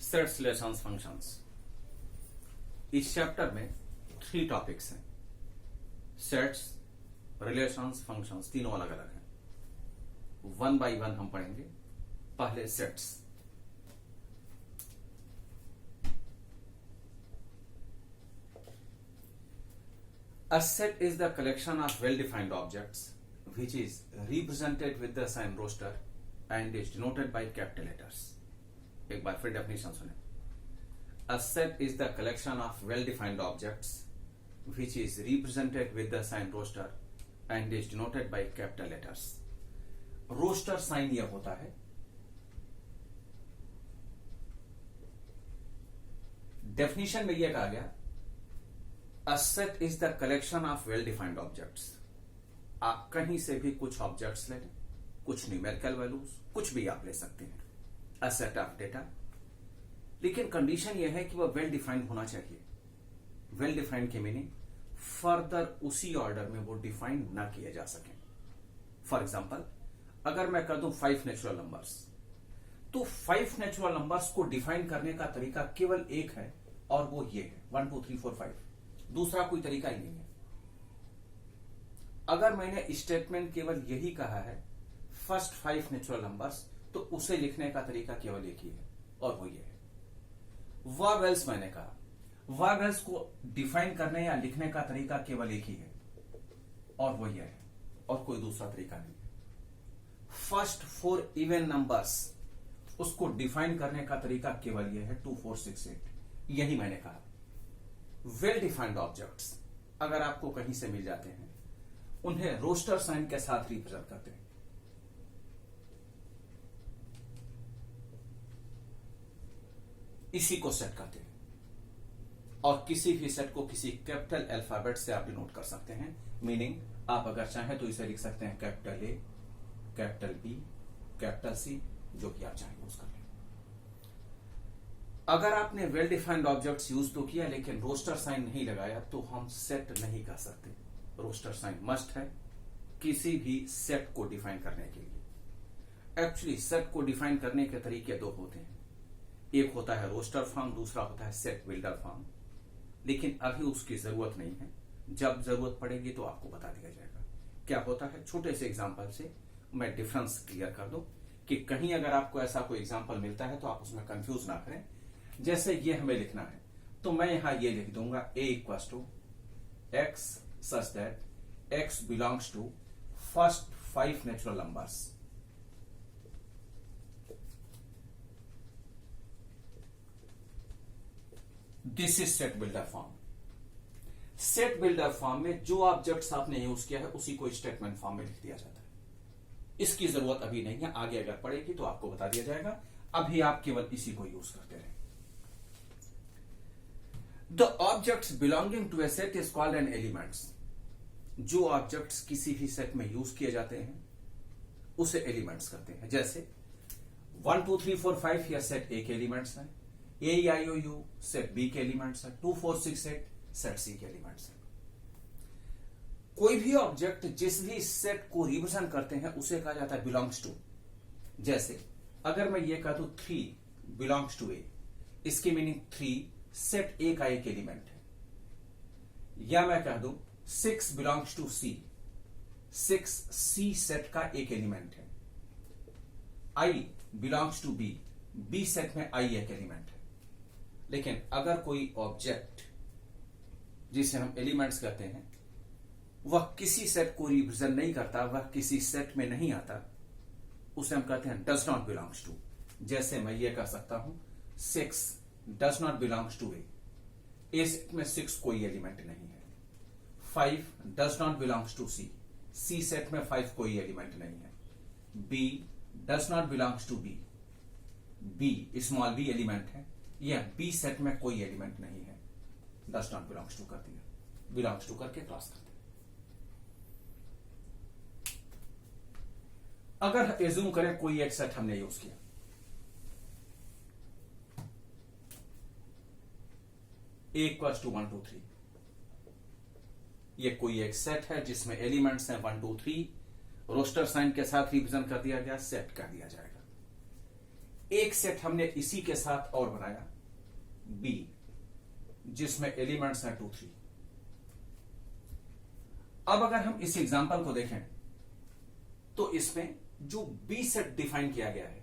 Sets relations functions. इस chapter में 3 topics हैं। सेट्स, रिलेशंस, फंक्शंस तीनों अलग अलग हैं। 1 बाय 1 हम पढ़ेंगे। पहले sets. A set is the collection of well-defined objects which is represented with the sign roster and is denoted by capital letters. एक बार फिर डेफिनेशन सुने। A set is the collection of well-defined objects which is represented with the sign roster and is denoted by capital letters. Roster sign यह होता है, definition में यह कहा गया A set is the collection of well-defined objects. आप कहीं से भी कुछ ऑब्जेक्ट्स ले लें, कुछ न्यूमेरिकल वैल्यूज, कुछ भी आप ले सकते हैं। A set of data, लेकिन कंडीशन यह है कि वह वेल डिफाइंड होना चाहिए। वेल डिफाइंड के मीनिंग फर्दर उसी ऑर्डर में वो डिफाइन ना किए जा सके। फॉर एग्जाम्पल, अगर मैं कर दूं 5 नेचुरल नंबर्स, तो 5 नेचुरल नंबर्स को डिफाइन करने का तरीका केवल एक है और वो ये है 1 2 3 4 5। दूसरा कोई तरीका ही नहीं है। अगर मैंने स्टेटमेंट केवल यही कहा है फर्स्ट 5 नेचुरल नंबर्स, तो उसे लिखने का तरीका केवल एक ही है और वो ये है। वॉवेल्स मैंने कहा, वॉवेल्स को डिफाइन करने या लिखने का तरीका केवल एक ही है और वो ये है और कोई दूसरा तरीका नहीं है। फर्स्ट 4 इवन नंबर्स, उसको डिफाइन करने का तरीका केवल ये है 2 4 6 8। यही मैंने कहा। वेल डिफाइंड ऑब्जेक्ट्स अगर आपको कहीं से मिल जाते हैं, उन्हें रोस्टर साइन के साथ रिप्रेजेंट करते हैं। इसी को सेट कहते हैं और किसी भी सेट को किसी कैपिटल अल्फाबेट से आप डिनोट कर सकते हैं। मीनिंग आप अगर चाहें तो इसे लिख सकते हैं capital A, capital B, capital C, जो भी आप चाहें यूज कर लें। अगर आपने वेल डिफाइंड ऑब्जेक्ट्स यूज तो किया लेकिन रोस्टर साइन नहीं लगाया, तो हम सेट नहीं कर सकते। रोस्टर साइन मस्ट है किसी भी सेट को डिफाइन करने के लिए। एक्चुअली सेट को डिफाइन करने के तरीके 2 होते हैं। एक होता है रोस्टर फॉर्म, दूसरा होता है सेट बिल्डर फॉर्म। लेकिन अभी उसकी जरूरत नहीं है, जब जरूरत पड़ेगी तो आपको बता दिया जाएगा क्या होता है। छोटे से एग्जांपल से मैं डिफरेंस क्लियर कर दूं कि कहीं अगर आपको ऐसा कोई एग्जांपल मिलता है तो आप उसमें कंफ्यूज ना करें। जैसे ये हमें लिखना है तो मैं यहां ये लिख दूंगा a equals to x such that x belongs to first 5 natural numbers. This is set builder form. Set builder form में जो ऑब्जेक्ट्स आपने यूज किया है उसी को स्टेटमेंट फॉर्म में लिख दिया जाता है। इसकी जरूरत अभी नहीं है, आगे अगर पड़ेगी तो आपको बता दिया जाएगा। अभी आप केवल इसी को यूज करते रहें। The objects belonging to A set is called an elements. जो ऑब्जेक्ट्स किसी भी सेट में यूज किए जाते हैं उसे एलिमेंट्स कहते हैं। जैसे 1 2 3 4 5 यह सेट ए के एलिमेंट्स है, AEIOU सेट बी के एलिमेंट्स है, 2 4 6 8 सेट सी के एलिमेंट्स है। कोई भी ऑब्जेक्ट जिस भी सेट को रिप्रेजेंट करते हैं उसे कहा जाता है बिलोंग्स टू। जैसे अगर मैं ये कह दूं 3 बिलोंग्स टू ए, इसकी मीनिंग 3 सेट ए का एक एलिमेंट है। या मैं कह दूं 6 belongs to C, 6 C set का एक एलिमेंट है। I belongs to B, B set में आई एक एलिमेंट है। लेकिन अगर कोई ऑब्जेक्ट जिसे हम एलिमेंट्स कहते हैं वह किसी सेट को रिप्रेजेंट नहीं करता, वह किसी सेट में नहीं आता, उसे हम कहते हैं डज नॉट बिलोंग्स टू। जैसे मैं ये कह सकता हूं 6 does not belongs to A set में 6 कोई एलिमेंट नहीं है। 5 does not belongs to C, C set में 5 कोई एलिमेंट नहीं है। B does not belongs to B, B small B element है, यह बी सेट में कोई एलिमेंट नहीं है। डज नॉट बिलोंग्स टू कर दिया, बिलोंग्स टू करके क्रॉस कर दिया। अगर एज्यूम करें कोई एक सेट हमने यूज किया, a इक्वल्स टू 1 2 3, ये कोई एक सेट है जिसमें एलिमेंट्स हैं 1 2 3, रोस्टर साइन के साथ रिप्रेजेंट कर दिया गया, सेट कर दिया जाएगा। एक सेट हमने इसी के साथ और बनाया बी, जिसमें एलिमेंट्स हैं 2 3। अब अगर हम इस एग्जांपल को देखें तो इसमें जो बी सेट डिफाइन किया गया है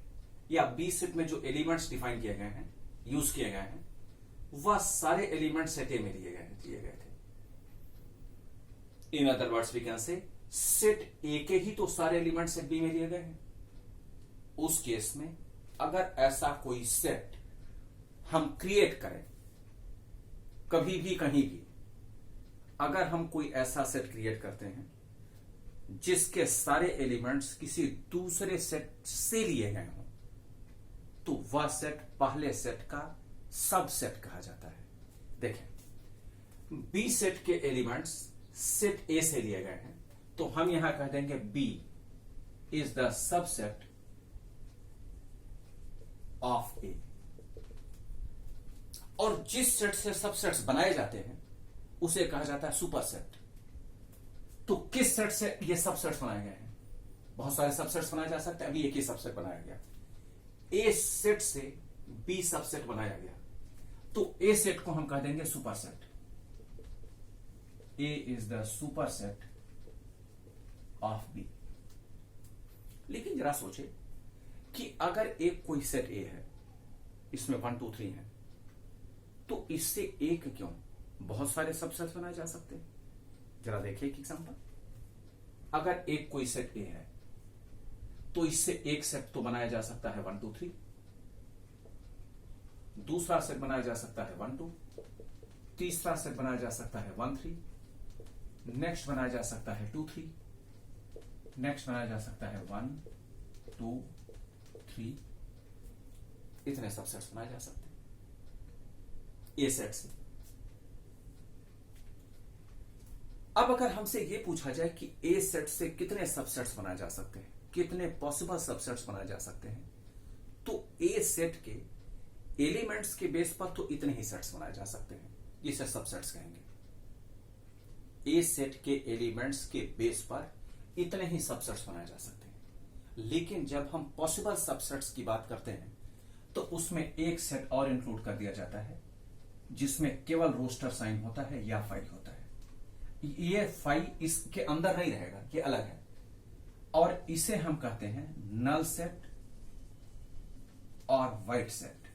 या बी सेट में जो एलिमेंट्स डिफाइन किए गए हैं, यूज किए गए हैं, वह सारे एलिमेंट्स सेट ए में लिए गए थे। In other words we can say set A के ही तो सारे एलिमेंट्स सेट बी में लिए गए हैं। उस केस में अगर ऐसा कोई सेट हम क्रिएट करें कभी भी कहीं भी, अगर हम कोई ऐसा सेट क्रिएट करते हैं जिसके सारे एलिमेंट्स किसी दूसरे सेट से लिए गए हों, तो वह सेट पहले सेट का सबसेट कहा जाता है। देखें, बी सेट के एलिमेंट्स सेट ए से लिए गए हैं, तो हम यहां कह देंगे B is the subset of A. और जिस सेट से सबसेट्स बनाए जाते हैं उसे कहा जाता है सुपरसेट। तो किस सेट से ये सबसेट्स बनाए गए हैं? बहुत सारे सबसेट्स बनाए जा सकते हैं, अभी एक ही सबसेट बनाया गया। ए सेट से बी सबसेट बनाया गया, तो ए सेट को हम कह देंगे superset. A is the superset of B. लेकिन जरा सोचे कि अगर एक कोई सेट ए है, इसमें 1 2 3 है, तो इससे एक क्यों बहुत सारे सबसेट्स बनाए जा सकते हैं। जरा देखिए एक एग्जांपल। अगर एक कोई सेट ए है तो इससे एक सेट तो बनाया जा सकता है 1 2 3, दूसरा सेट बनाया जा सकता है 1 2, तीसरा सेट बनाया जा सकता है 1 3, नेक्स्ट बनाया जा सकता है 2 3, नेक्स्ट बनाया जा सकता है 1 2 3। इतने सबसेट्स बनाए जा सकते हैं ए सेट से। अब अगर हमसे यह पूछा जाए कि ए सेट से कितने सबसेट्स बनाए जा सकते हैं, कितने पॉसिबल सबसेट्स बनाए जा सकते हैं, तो ए सेट के एलिमेंट्स के बेस पर तो इतने ही सेट्स बनाए जा सकते हैं, जिसे सबसेट्स कहेंगे। ए सेट के एलिमेंट्स के बेस पर इतने ही सबसेट्स बनाए जा सकते हैं। लेकिन जब हम पॉसिबल सबसेट्स की बात करते हैं तो उसमें एक सेट और इंक्लूड कर दिया जाता है, जिसमें केवल रोस्टर साइन होता है या फाई होता है। ये फाई इसके अंदर नहीं रहेगा, ये अलग है, और इसे हम कहते हैं नल सेट और वाइट सेट,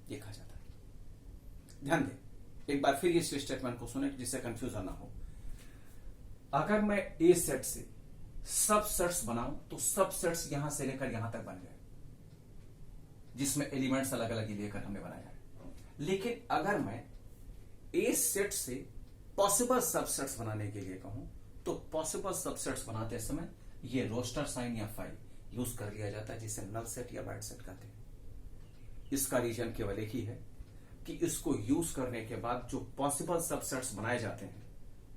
ये कहा जाता है। ध्यान दें, एक बार फिर इस स्टेटमेंट को सुने जिससे कंफ्यूजन ना हो। अगर मैं ए सेट से सब सेट्स बनाऊं तो सब सेट्स यहां से लेकर यहां तक बन गए, जिसमें एलिमेंट्स अलग अलग लेकर हमने बनाया है। लेकिन अगर मैं ए सेट से पॉसिबल सबसेट्स बनाने के लिए कहूं तो पॉसिबल सबसेट्स बनाते समय ये रोस्टर साइन या फाई यूज कर लिया जाता है, जिसे नल सेट या वाइट सेट कहते हैं। इसका रीजन केवल एक ही है कि इसको यूज करने के बाद जो पॉसिबल सबसेट्स बनाए जाते हैं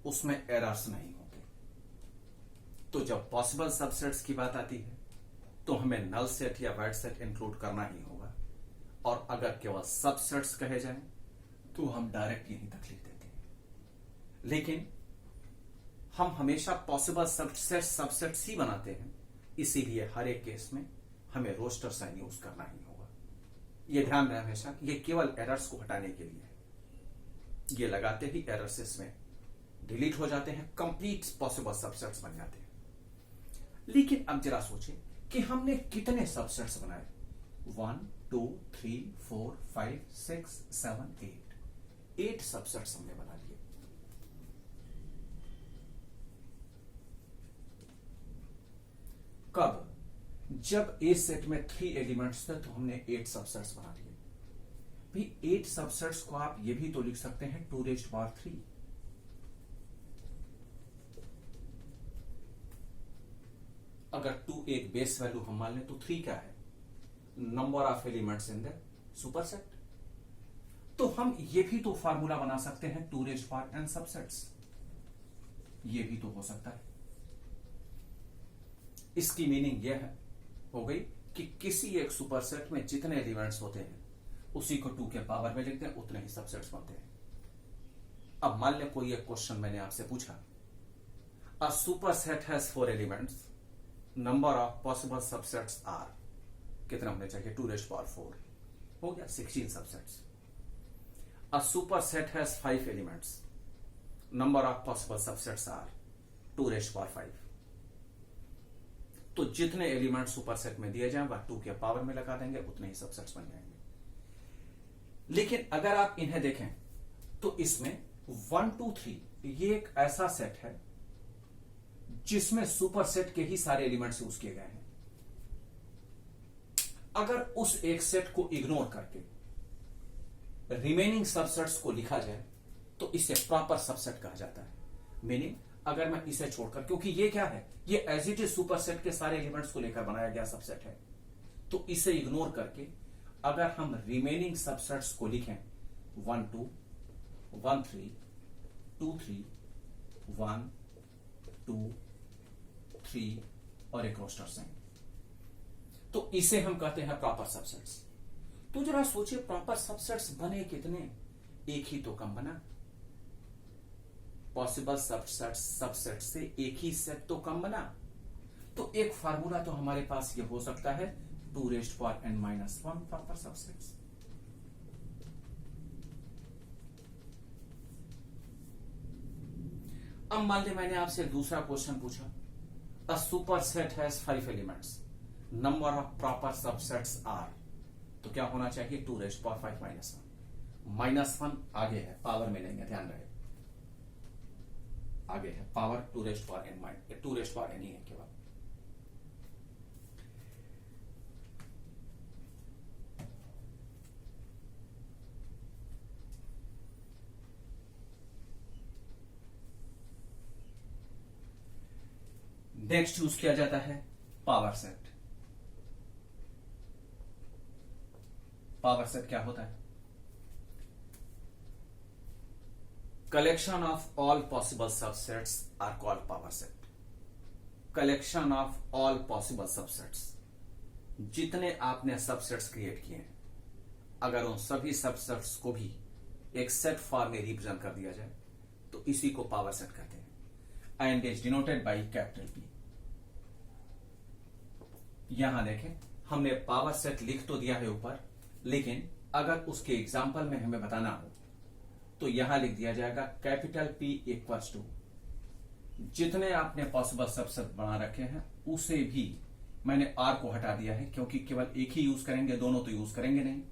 उसमें एरर्स नहीं होते। तो जब पॉसिबल सबसेट्स की बात आती है तो हमें नल सेट या वाइट सेट इंक्लूड करना ही होगा, और अगर केवल सबसेट्स कहे जाएं तो हम डायरेक्ट यहीं तक लिख देते हैं। लेकिन हम हमेशा पॉसिबल सबसेट्स ही बनाते हैं, इसीलिए हर एक केस में हमें रोस्टर साइन यूज करना ही होगा। यह ध्यान रहे हमेशा कि यह केवल एरर्स को हटाने के लिए है। ये लगाते ही एरर्स इसमें डिलीट हो जाते हैं, कंप्लीट पॉसिबल सबसेट्स बन जाते हैं। लेकिन अब जरा सोचें कि हमने कितने सबसेट्स बनाए। 1 2 3 4 5 6 7 8 सबसेट्स हमने बना लिए। कब? जब ए सेट में 3 एलिमेंट्स थे तो हमने 8 सबसेट्स बना लिए। भाई 8 सबसेट्स को आप ये भी तो लिख सकते हैं 2⁻3। अगर 2 एक बेस वैल्यू हम मान लें तो 3 क्या है? Number of elements in the superset. तो हम ये भी तो फार्मूला बना सकते हैं 2⁻n सबसेट्स, ये भी तो हो सकता है। इसकी मीनिंग यह हो गई कि किसी एक सुपरसेट में जितने एलिमेंट्स होते हैं उसी को 2 के पावर में लिखते हैं, उतने ही सबसेट्स बनते हैं। अब मान लें कोई एक क्वेश्चन मैंने आपसे पूछा, a superset has 4 elements number of possible subsets are, कितना होने चाहिए, 2⁴ हो गया 16 subsets. A super set has 5 elements, number of possible subsets are 2⁵। तो जितने एलिमेंट सुपर सेट में दिए जाएं वह 2 के पावर में लगा देंगे, उतने ही सबसेट्स बन जाएंगे। लेकिन अगर आप इन्हें देखें तो इसमें 1 2 3 ये एक ऐसा सेट है जिसमें सुपर सेट के ही सारे एलिमेंट्स यूज किए गए हैं। अगर उस एक सेट को इग्नोर करके रिमेनिंग सबसेट्स को लिखा जाए तो इसे प्रॉपर सबसेट कहा जाता है। मीनिंग अगर मैं इसे छोड़कर, क्योंकि ये क्या है, ये as it is super set के सारे एलिमेंट्स को लेकर बनाया गया सबसेट है, तो इसे इग्नोर करके अगर हम रिमेनिंग सबसेट्स को लिखें 1 2 1 3 2 3 1 2 3 और एक रोस्टर साइन, तो इसे हम कहते हैं प्रॉपर सबसेट्स। तो जरा सोचिए प्रॉपर सबसेट्स बने कितने, एक ही तो कम बना। पॉसिबल सबसेट से एक ही सेट तो कम बना। तो एक फार्मूला तो हमारे पास ये हो सकता है 2⁻n-1 प्रॉपर सबसेट्स। अब मान ली मैंने आपसे दूसरा क्वेश्चन पूछा, a super set has 5 elements, number of proper subsets are, तो क्या होना चाहिए 2⁵ -1 आगे है, पावर में लेंगे, ध्यान रहे आगे है पावर 2⁻n ही है केवल। नेक्स्ट यूज किया जाता है पावर सेट। पावर सेट क्या होता है, collection of all possible subsets are called power set. Collection of all possible subsets, जितने आपने सबसेट्स क्रिएट किए हैं, अगर उन सभी सबसेट्स को भी एक सेट फॉर्म में रिप्रेजेंट कर दिया जाए तो इसी को पावर सेट कहते हैं, and is denoted by capital P। यहां देखें हमने पावर सेट लिख तो दिया है ऊपर, लेकिन अगर उसके एग्जाम्पल में हमें बताना हो तो यहां लिख दिया जाएगा कैपिटल P इक्वल्स टू, जितने आपने पॉसिबल सबसेट बना रखे हैं उसे भी मैंने R को हटा दिया है, क्योंकि केवल एक ही यूज करेंगे, दोनों तो यूज करेंगे नहीं।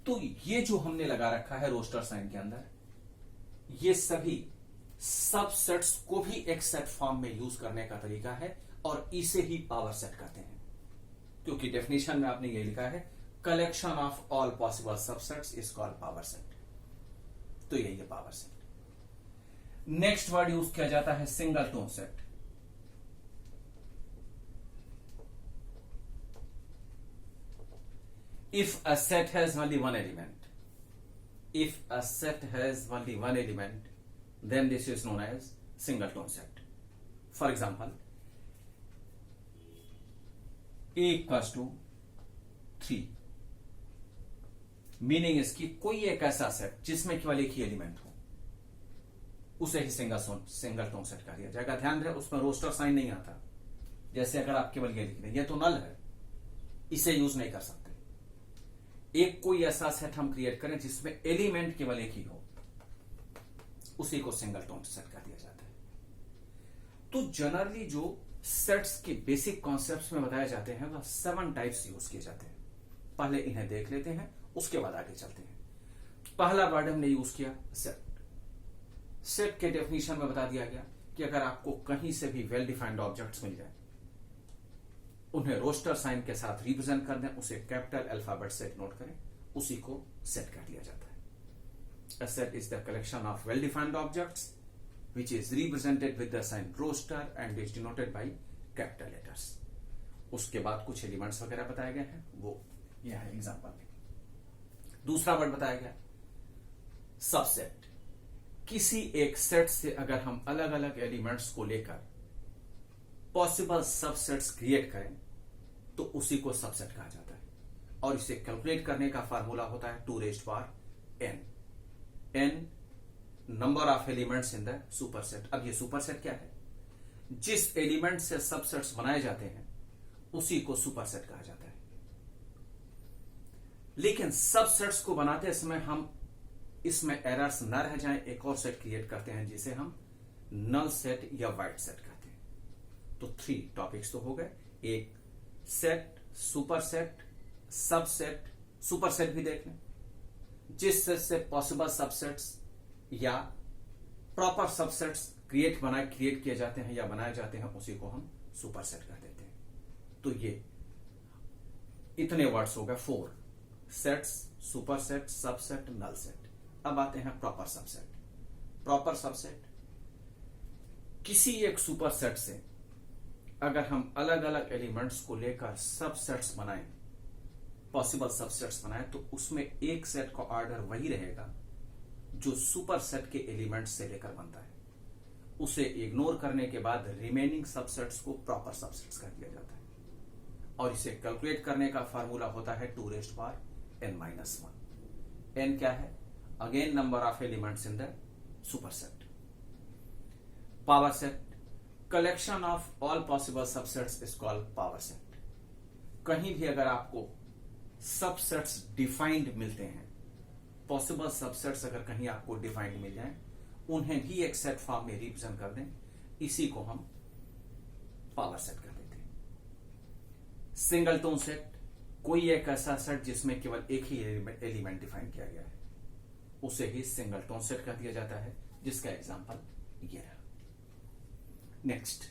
तो ये जो हमने लगा रखा है रोस्टर साइन के अंदर, ये सभी सबसेट्स को भी एक सेट फॉर्म में यूज करने का तरीका है और इसे ही पावर सेट कहते हैं, क्योंकि डेफिनेशन में आपने ये लिखा है collection of all possible subsets is called power set. तो यही है power set. Next word use किया जाता है singleton set. If a set has only one element, if a set has only one element, then this is known as singleton set. For example, A equals to 3, meaning इसकी कोई एक ऐसा set जिसमें केवल एक ही एलिमेंट हो उसे ही सिंगलटोन set कहा जाएगा। ध्यान रहे उसमें रोस्टर साइन नहीं आता। जैसे अगर आप केवल ये लिख दें ये तो नल है, इसे यूज नहीं कर सकते। एक कोई ऐसा सेट हम क्रिएट करें जिसमें एलिमेंट केवल एक ही हो, उसी को सिंगलटोन सेट कर दिया जाता है। तो जनरली जो सेट्स के बेसिक कॉन्सेप्ट्स में बताए जाते हैं वह 7 टाइप्स यूज किए जाते हैं। पहले इन्हें देख लेते हैं, उसके बाद आगे चलते हैं। पहला वर्ड हमने यूज किया सेट। सेट के डेफिनेशन में बता दिया गया कि अगर आपको कहीं से भी वेल डिफाइंड ऑब्जेक्ट्स मिल जाए, उन्हें रोस्टर साइन के साथ रिप्रेजेंट कर दें, उसे कैपिटल अल्फाबेट से डिनोट करें, उसी को सेट कर दिया जाता है। A set is the collection of well-defined objects which is represented with the sign roster and is denoted by capital letters. उसके बाद कुछ एलिमेंट्स वगैरह बताए गए हैं, वो यह है एग्जाम्पल में। दूसरा वर्ड बताया गया सबसेट। किसी एक सेट से अगर हम अलग अलग एलिमेंट्स को लेकर पॉसिबल सबसेट्स क्रिएट करें तो उसी को सबसेट कहा जाता है, और इसे कैलकुलेट करने का फार्मूला होता है 2⁻n। n number of elements in the super set. अब ये सुपर सेट क्या है, जिस एलिमेंट से सबसेट्स बनाए जाते हैं उसी को सुपरसेट कहा जाता है। लेकिन सबसेट्स को बनाते समय हम इसमें एरर्स न रह जाएं, एक और सेट क्रिएट करते हैं जिसे हम नल सेट या वाइड सेट कहते हैं। तो 3 टॉपिक्स तो हो गए, एक सेट, सुपरसेट, सबसेट। सुपरसेट भी देख लें, जिस सेट से पॉसिबल सबसेट्स या प्रॉपर सबसेट्स क्रिएट किए जाते हैं या बनाए जाते हैं उसी को हम सुपरसेट कह देते हैं। तो ये इतने वर्ड्स हो गए 4, sets, superset, subset, null set. अब आते हैं प्रॉपर सबसेट। प्रॉपर सबसेट किसी एक सुपरसेट से अगर हम अलग अलग एलिमेंट्स को लेकर सबसेट्स बनाएं, पॉसिबल सबसेट्स बनाएं, तो उसमें एक सेट का ऑर्डर वही रहेगा जो सुपरसेट के एलिमेंट्स से लेकर बनता है। उसे इग्नोर करने के बाद रिमेनिंग सबसेट्स को प्रॉपर सबसेट्स कह दिया जाता है। और इसे कैलकुलेट करने का फार्मूला होता है 2n-1। n क्या है? Again number of elements in the superset. Power set, collection of all possible subsets is called power set. कहीं भी अगर आपको सबसेट्स डिफाइंड मिलते हैं, पॉसिबल सबसेट्स अगर कहीं आपको डिफाइंड मिल जाए, उन्हें भी एक सेट फॉर्म में रिप्रेजेंट कर दें, इसी को हम पावर सेट कर देते हैं। सिंगलटोन सेट, कोई एक ऐसा सेट जिसमें केवल एक ही एलिमेंट डिफाइन किया गया है, उसे ही सिंगलटोन सेट कह दिया जाता है, जिसका एग्जांपल ये रहा। नेक्स्ट,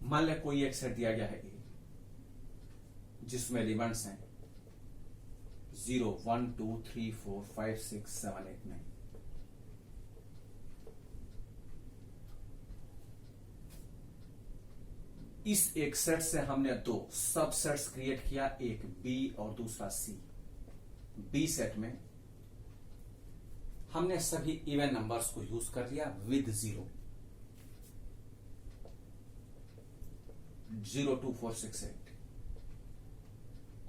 मान लें कोई एक सेट दिया गया है ए, जिसमें एलिमेंट्स हैं 0, 1, 2, 3, 4, 5, 6, 7, 8, 9। इस एक सेट से हमने 2 सबसेट्स क्रिएट किया, एक बी और दूसरा सी। बी सेट में हमने सभी इवन नंबर्स को यूज कर लिया विद 0, 0, 2, 4, 6, 8।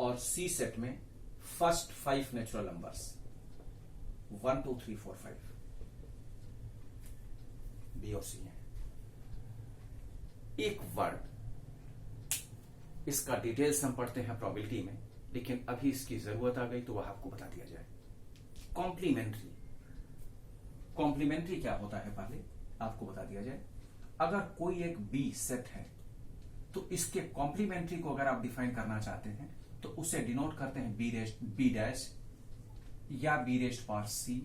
और सी सेट में फर्स्ट 5 नेचुरल नंबर्स 1, 2, 3, 4, 5 बी और सी है। एक वर्ड, इसका डिटेल्स हम पढ़ते हैं प्रोबेबिलिटी में, लेकिन अभी इसकी जरूरत आ गई तो वह आपको बता दिया जाए। कॉम्प्लीमेंट्री। कॉम्प्लीमेंट्री क्या होता है पहले आपको बता दिया जाए। अगर कोई एक बी सेट है तो इसके कॉम्प्लीमेंट्री को अगर आप डिफाइन करना चाहते हैं तो उसे डिनोट करते हैं बी डैश या बी रेस्ट पावर सी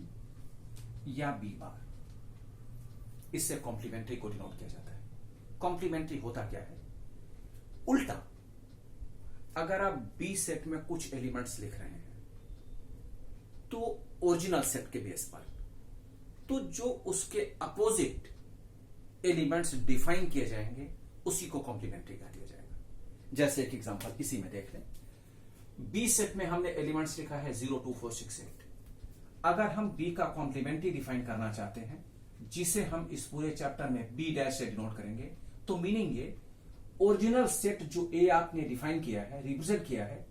या बी बार। इससे कॉम्प्लीमेंट्री को डिनोट किया जाता है। कॉम्प्लीमेंट्री होता क्या है? उल्टा, अगर आप बी सेट में कुछ एलिमेंट्स लिख रहे हैं तो ओरिजिनल सेट के बेस पर, तो जो उसके अपोजिट एलिमेंट्स डिफाइन किए जाएंगे उसी को कॉम्प्लीमेंट्री कह दिया जाएगा। जैसे एक एग्जांपल इसी में देख लें। बी सेट में हमने एलिमेंट्स लिखा है 0, 2, 4, 6, 8। अगर हम बी का कॉम्प्लीमेंट्री डिफाइन करना चाहते हैं, जिसे हम इस पूरे चैप्टर में बी डैश से डिनोट करेंगे, तो मीनिंग ये ओरिजिनल सेट जो ए आपने डिफाइन किया है, रिप्रेजेंट किया है,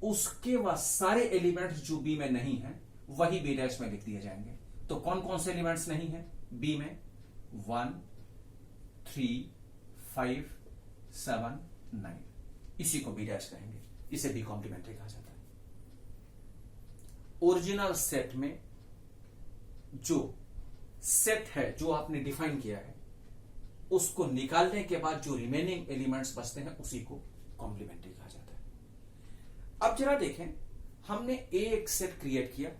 उसके वह सारे एलिमेंट्स जो बी में नहीं है वही बी डैश में लिख दिए जाएंगे। तो कौन कौन से एलिमेंट्स नहीं है बी में? 1, 3, 5, 7, 9। इसी को बी डैश कहेंगे, इसे बी कॉम्प्लीमेंट्री कहा जाता है। ओरिजिनल सेट में जो सेट है जो आपने डिफाइन किया है, उसको निकालने के बाद जो रिमेनिंग एलिमेंट्स बचते हैं उसी को कॉम्प्लीमेंट्री कहा जाता है। अब जरा देखें, हमने एक सेट क्रिएट किया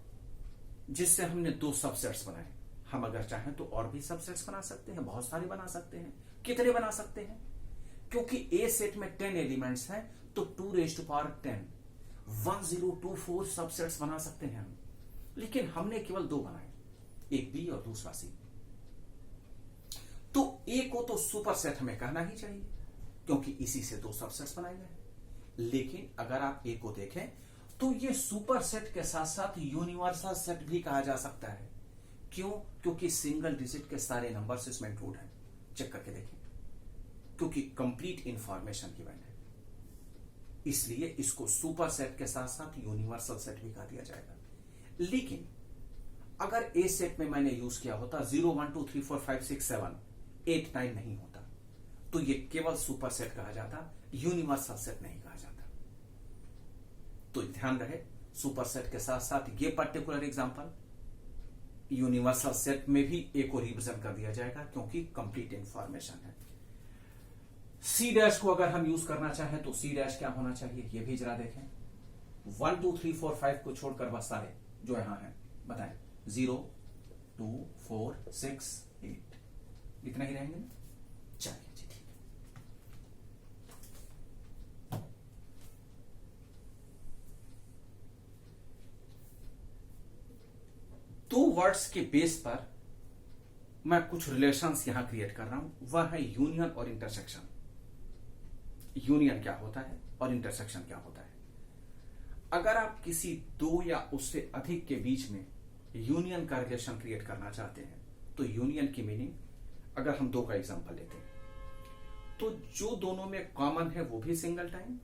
जिससे हमने 2 सबसेट्स बनाए। हम अगर चाहें तो और भी सबसेट्स बना सकते हैं, बहुत सारे बना सकते हैं। कितने बना सकते हैं? क्योंकि ए सेट में 10 एलिमेंट्स हैं तो 2 पावर 10 1024 सबसेट्स बना सकते हैं हम। लेकिन हमने केवल 2 बनाए, एक बी और दूसरा सी। तो ए को तो सुपर सेट हमें कहना ही चाहिए क्योंकि इसी से 2 सबसेट्स बनाए गए। लेकिन अगर आप ए को देखें तो ये सुपर सेट के साथ साथ यूनिवर्सल सेट भी कहा जा सकता है। क्यों? क्योंकि सिंगल डिजिट के सारे नंबर्स इसमें इंक्लूड हैं। चेक करके देखें, क्योंकि कंप्लीट इंफॉर्मेशन गिवन है, इसलिए इसको सुपर सेट के साथ साथ यूनिवर्सल सेट भी कहा दिया जाएगा। लेकिन अगर ए सेट में मैंने यूज किया होता 0 1 2 3 4 5 6 7 8 9 नहीं होता, तो ये केवल सुपर सेट कहा जाता, यूनिवर्सल सेट नहीं कहा जाता। तो ध्यान रहे, सुपर सेट के साथ साथ ये पर्टिकुलर एग्जांपल यूनिवर्सल सेट में भी एक को रिप्रेजेंट कर दिया जाएगा, क्योंकि कंप्लीट इंफॉर्मेशन है। सी डैश को अगर हम यूज करना चाहें तो सी डैश क्या होना चाहिए, ये भी जरा देखें। 1 2 3 4 5 को छोड़कर बस सारे जो यहां हैं बताएं, 0 2 4 6 8 इतना ही रहेंगे। चलिए जी, ठीक है। दो वर्ड्स के बेस पर मैं कुछ रिलेशंस यहां क्रिएट कर रहा हूं, वह है यूनियन और इंटरसेक्शन। यूनियन क्या होता है और इंटरसेक्शन क्या होता है? अगर आप किसी दो या उससे अधिक के बीच में यूनियन का रिलेशन क्रिएट करना चाहते हैं, तो यूनियन की मीनिंग, अगर हम दो का एग्जांपल लेते हैं, तो जो दोनों में कॉमन है वो भी सिंगल टाइम,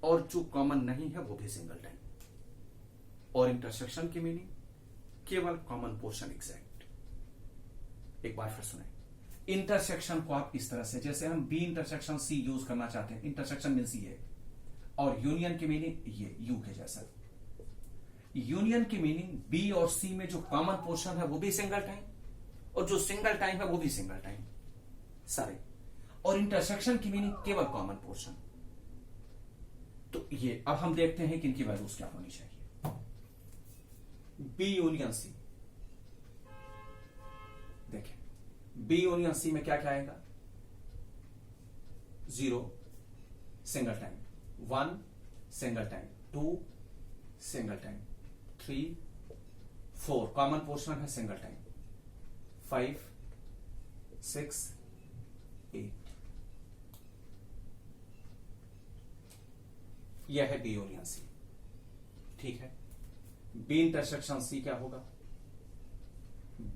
और जो कॉमन नहीं है वो भी सिंगल टाइम। और इंटरसेक्शन की मीनिंग केवल कॉमन पोर्शन एग्जैक्ट। एक बार फिर सुने, इंटरसेक्शन को आप इस तरह से, जैसे हम बी इंटरसेक्शन सी यूज करना चाहते हैं, इंटरसेक्शन मीन्स ये, और यूनियन की मीनिंग ये यू के जैसा। यूनियन की मीनिंग बी और सी में जो कॉमन पोर्शन है वो भी सिंगल टाइम, और जो सिंगल टाइम है वो भी सिंगल टाइम सारे। और इंटरसेक्शन की मीनिंग केवल कॉमन पोर्शन। तो ये अब हम देखते हैं कि इनकी वैल्यूज क्या होनी चाहिए। बी यूनियन सी, देखें बी यूनियन सी में क्या क्या आएगा, 0 single time, 1 single time, 2 single time, 3 4 common portion है सिंगल टाइम, 5 6 8। यह है बी यूनियन सी। ठीक है, बी इंटरसेक्शन सी क्या होगा,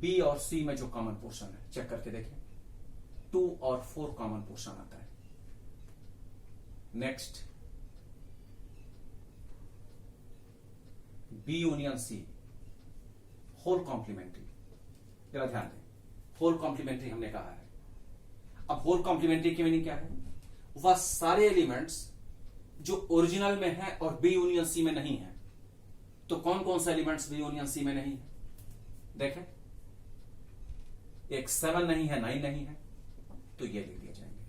बी और सी में जो कॉमन पोर्शन है, चेक करके देखें, 2 और 4 कॉमन पोर्शन आता है। Next, B union C whole complementary. जरा ध्यान दें, होल कॉम्प्लीमेंट्री हमने कहा है। अब होल कॉम्प्लीमेंट्री की मीनिंग क्या है, वह सारे एलिमेंट्स जो ओरिजिनल में है और बी यूनियन सी में नहीं है। तो कौन कौन सा एलिमेंट्स बी यूनियन सी में नहीं है, देखें, एक 7 नहीं है, 9 नहीं है, तो ये लिख दिए जाएंगे।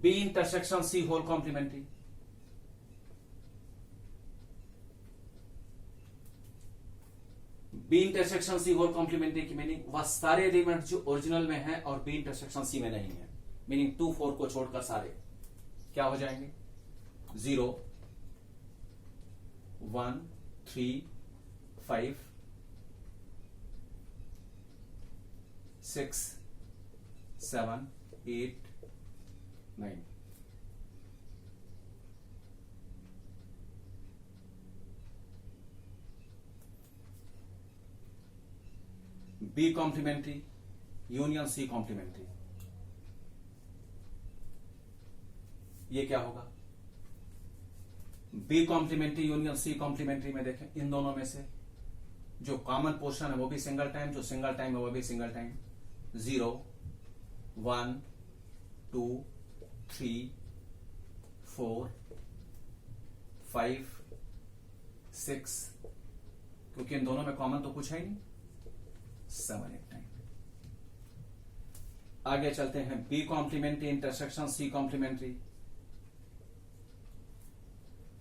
B intersection C whole complementary, B intersection C whole complementary की मीनिंग वह सारे एलिमेंट जो ओरिजिनल में है और बी इंटरसेक्शन सी में नहीं है, मीनिंग 2 4 को छोड़कर सारे क्या हो जाएंगे, 0 1 3 5 6 7 8 9। B complementary union C complementary, ये क्या होगा, B complementary union C complementary में देखें, इन दोनों में से जो कॉमन पोर्शन है वो भी सिंगल टाइम, जो सिंगल टाइम है वो भी सिंगल टाइम, 0 1 2 3 4 5 6, क्योंकि इन दोनों में कॉमन तो कुछ है ही नहीं, 7 एक टाइम। आगे चलते हैं, B complementary intersection C complementary.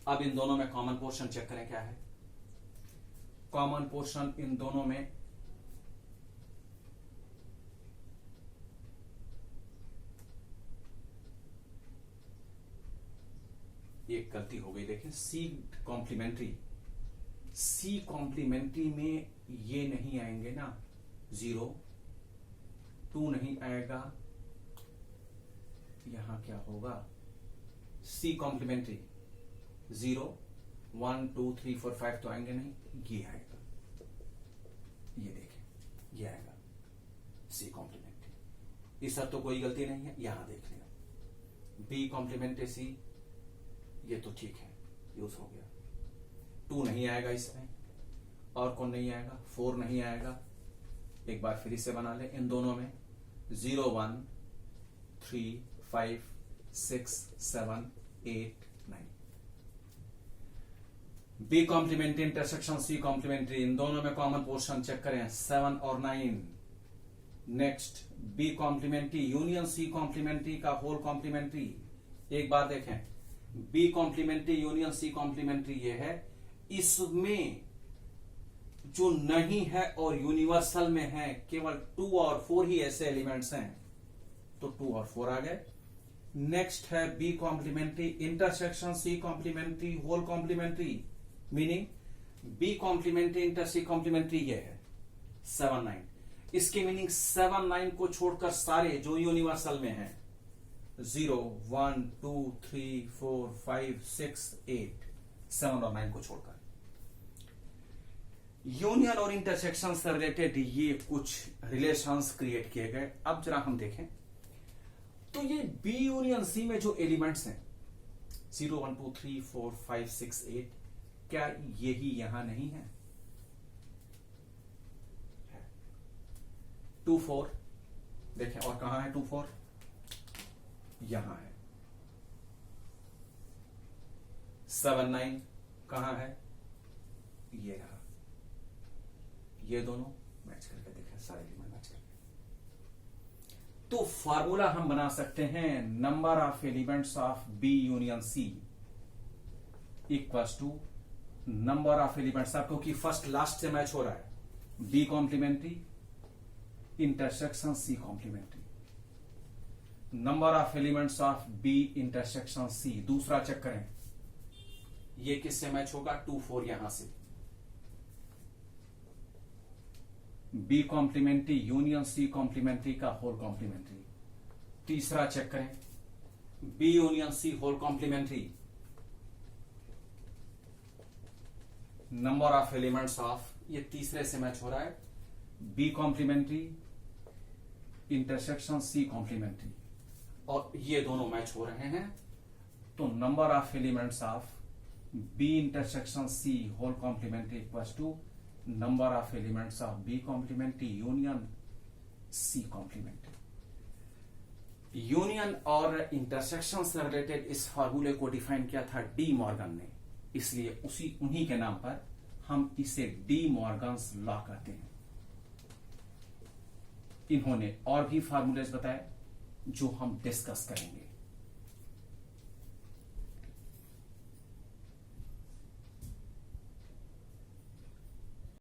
अब इन दोनों में कॉमन पोर्शन चेक करें क्या है, कॉमन पोर्शन इन दोनों में एक गलती हो गई, देखें, सी कॉम्प्लीमेंट्री, सी कॉम्प्लीमेंट्री में ये नहीं आएंगे ना, 0 2 नहीं आएगा, यहां क्या होगा, सी कॉम्प्लीमेंट्री 0 1 2 3 4 5 तो आएंगे नहीं, ये आएगा। ये देखें, ये आएगा सी कॉम्प्लीमेंट्री। इस सब तो कोई गलती नहीं है, यहां देख लिया बी कॉम्प्लीमेंट्री सी, ये तो ठीक है, यूज हो गया। 2 नहीं आएगा इसमें, और कौन नहीं आएगा, 4 नहीं आएगा। एक बार फिर से बना ले इन दोनों में, 0 1 3 5 6 7 8 9। B complementary intersection C complementary, इन दोनों में कॉमन पोर्शन चेक करें 7 और 9। Next B complementary union C complementary का होल कॉम्प्लीमेंट्री। एक बार देखें, B complementary union C complementary ये है, इसमें जो नहीं है और यूनिवर्सल में है केवल 2 और 4 ही ऐसे एलिमेंट्स हैं, तो 2 और 4 आ गए। नेक्स्ट है B complementary intersection C complementary whole complementary, meaning B complementary inter C complementary ये है 7 9। इसके मीनिंग 7 9 को छोड़कर सारे जो यूनिवर्सल में हैं 0 1 2 3 4 5 6 8, 7 और 9 को छोड़कर। यूनियन और इंटरसेक्शन से रिलेटेड ये कुछ रिलेशंस क्रिएट किए गए। अब जरा हम देखें तो ये बी यूनियन सी में जो एलिमेंट्स हैं 0 1 2 3 4 5 6 8, क्या यही यहां नहीं है? 2 4 देखें, और कहां है 2 4? यहां है। 7 9 कहां है? ये रहा। ये दोनों मैच करके देखें, सारे एलिमेंट मैच करके। तो फार्मूला हम बना सकते हैं number of elements of B union C equals to number of elements of, क्योंकि फर्स्ट लास्ट से मैच हो रहा है, B complementary intersection C complementary, number of elements of B intersection C. दूसरा चेक करें, ये किससे मैच होगा? 2 4 यहां से, B complementary union C complementary का होल कॉम्प्लीमेंट्री। तीसरा चेक करें, B union C whole complementary, number of elements of, ये तीसरे से मैच हो रहा है, B complementary intersection C complementary, और ये दोनों मैच हो रहे हैं। तो number of elements of B intersection C whole complementary equals to number of elements of B complementary union C complementary. Union और इंटरसेक्शन से रिलेटेड इस फॉर्मूले को डिफाइन किया था डी मॉर्गन ने, इसलिए उन्हीं के नाम पर हम इसे डी मॉर्गन्स लॉ कहते हैं। इन्होंने और भी फॉर्मूलेज बताए जो हम डिस्कस करेंगे।